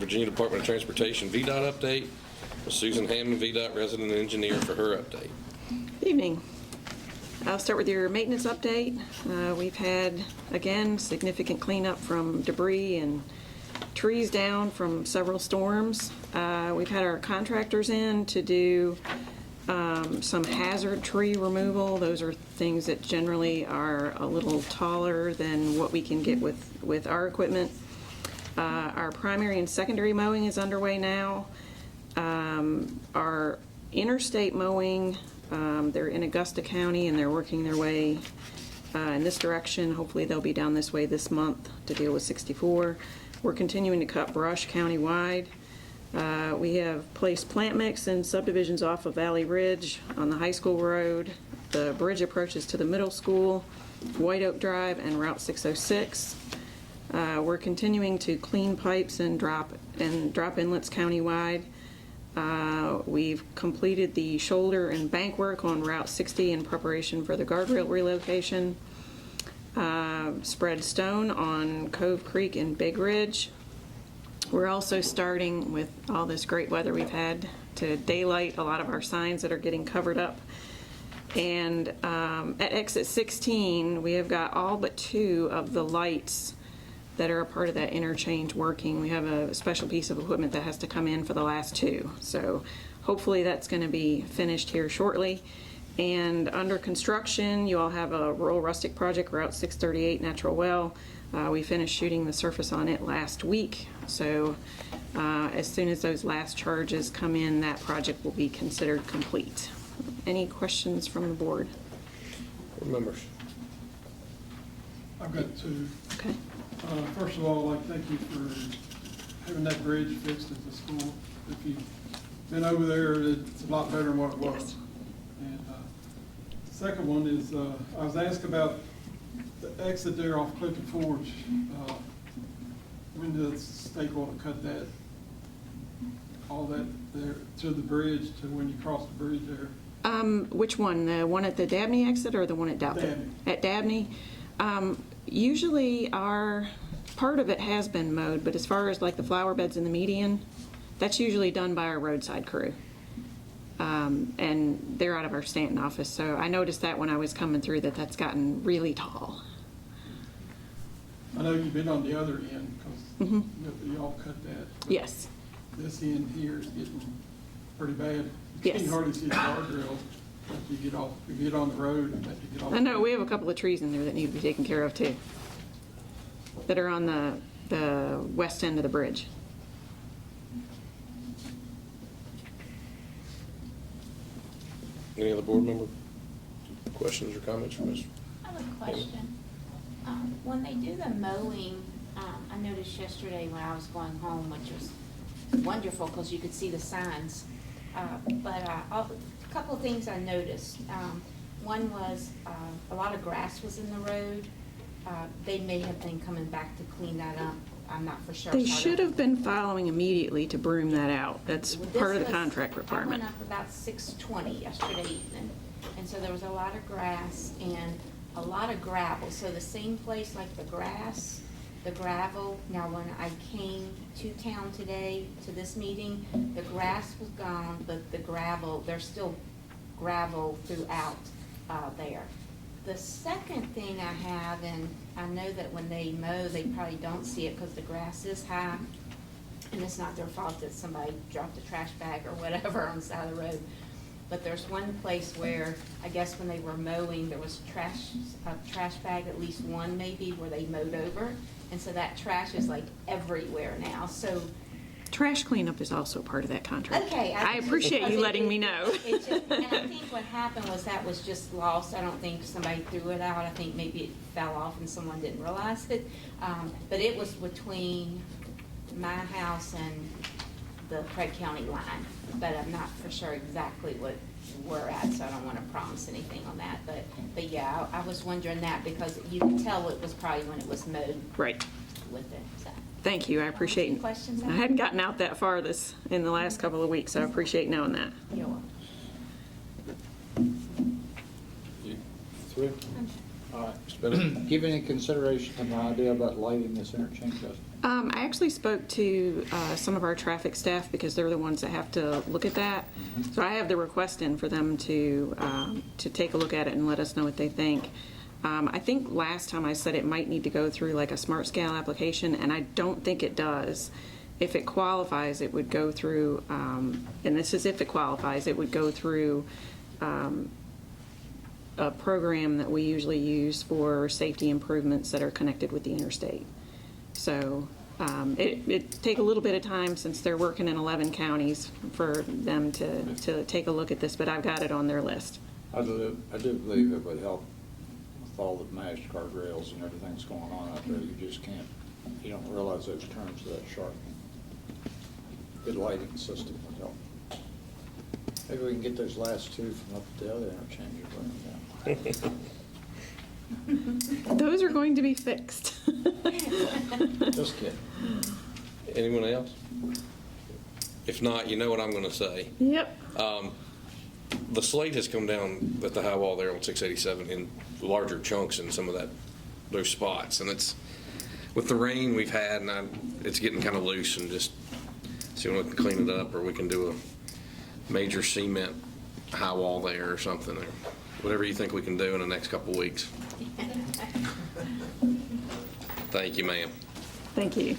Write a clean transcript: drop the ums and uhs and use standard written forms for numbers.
Virginia Department of Transportation VDOT update with Susan Hammond, VDOT Resident Engineer, for her update. Good evening. I'll start with your maintenance update. We've had, again, significant cleanup from debris and trees down from several storms. We've had our contractors in to do some hazard tree removal. Those are things that generally are a little taller than what we can get with our equipment. Our primary and secondary mowing is underway now. Our interstate mowing, they're in Augusta County and they're working their way in this direction. Hopefully they'll be down this way this month to deal with 64. We're continuing to cut brush countywide. We have placed plant mix in subdivisions off of Valley Ridge on the high school road, the bridge approaches to the middle school, White Oak Drive, and Route 606. We're continuing to clean pipes and drop inlets countywide. We've completed the shoulder and bank work on Route 60 in preparation for the guardrail relocation. Spread stone on Cove Creek and Big Ridge. We're also starting, with all this great weather we've had, to daylight a lot of our signs that are getting covered up. And at exit 16, we have got all but 2 of the lights that are a part of that interchange working. We have a special piece of equipment that has to come in for the last 2. So hopefully that's going to be finished here shortly. And under construction, you all have a rural rustic project, Route 638 Natural Well. We finished shooting the surface on it last week. So as soon as those last charges come in, that project will be considered complete. Any questions from the board? Board members. I've got 2. Okay. First of all, I'd like to thank you for having that bridge fixed at the school. If you've been over there, it's a lot better than what it was. Yes. And the second one is, I was asked about the exit there off Clifton Forge. When does the state want to cut that, all that there to the bridge, to when you cross the bridge there? Which one? The one at the Dabney exit or the one at Doubtful? Dabney. At Dabney. Usually our part of it has been mowed, but as far as like the flower beds in the median, that's usually done by our roadside crew. And they're out of our Stanton office, so I noticed that when I was coming through that's gotten really tall. I know you've been on the other end because y'all cut that. Yes. This end here is getting pretty bad. You Yes. can't hardly see the guardrail after you get on the road and after you get off. I know we have a couple of trees in there that need to be taken care of too, that are on the west end of the bridge. Any other board member questions or comments from us? I have a question. When they do the mowing, I noticed yesterday when I was going home, which was wonderful because you could see the signs, but a couple of things I noticed. One was a lot of grass was in the road. They may have been coming back to clean that up. I'm not for sure. They should have been following immediately to broom that out. That's part of the contract requirement. I went up about 6:20 yesterday evening, and so there was a lot of grass and a lot of gravel. So the same place like the grass, the gravel. Now when I came to town today to this meeting, the grass was gone, but the gravel, there's still gravel throughout there. The second thing I have, and I know that when they mow, they probably don't see it because the grass is high, and it's not their fault that somebody dropped a trash bag or whatever on the side of the road. But there's one place where, I guess when they were mowing, there was a trash bag, at least one maybe, where they mowed over. And so that trash is like everywhere now. So Trash cleanup is also part of that contract. okay, I appreciate you letting me know. And I think what happened was that was just lost. I don't think somebody threw it out. I think maybe it fell off and someone didn't realize it. But it was between my house and the Craig County line. But I'm not for sure exactly what we're at, so I don't want to promise anything on that. But yeah, I was wondering that because you could tell it was probably when it was mowed Right. with it. So. Thank you. I appreciate it. Questions? I hadn't gotten out that far in the last couple of weeks, so I appreciate knowing that. You're welcome. You through? All right. Mr. Bennett? Give any consideration to my idea about lighting this interchange, Justin? I actually spoke to some of our traffic staff because they're the ones that have to look at that. So I have the request in for them to take a look at it and let us know what they think. I think last time I said it might need to go through like a smart scale application, and I don't think it does. If it qualifies, it would go through, and this is if it qualifies, it would go through a program that we usually use for safety improvements that are connected with the interstate. So it take a little bit of time since they're working in 11 counties for them to take a look at this, but I've got it on their list. I do believe it would help with all the mashed guardrails and everything that's going on out there. You just can't, you don't realize those turns are that sharp. Good lighting system would help. Maybe we can get those last two from up at the other interchange and bring them down. Those are going to be fixed. Just kidding. Anyone else? If not, you know what I'm going to say. Yep. The slate has come down at the high wall there on 687 in larger chunks in some of those spots, and it's with the rain we've had, and it's getting kind of loose, and just see if we can clean it up, or we can do a major cement high wall there or something, or whatever you think we can do in the next couple of weeks. Thank you, ma'am. Thank you.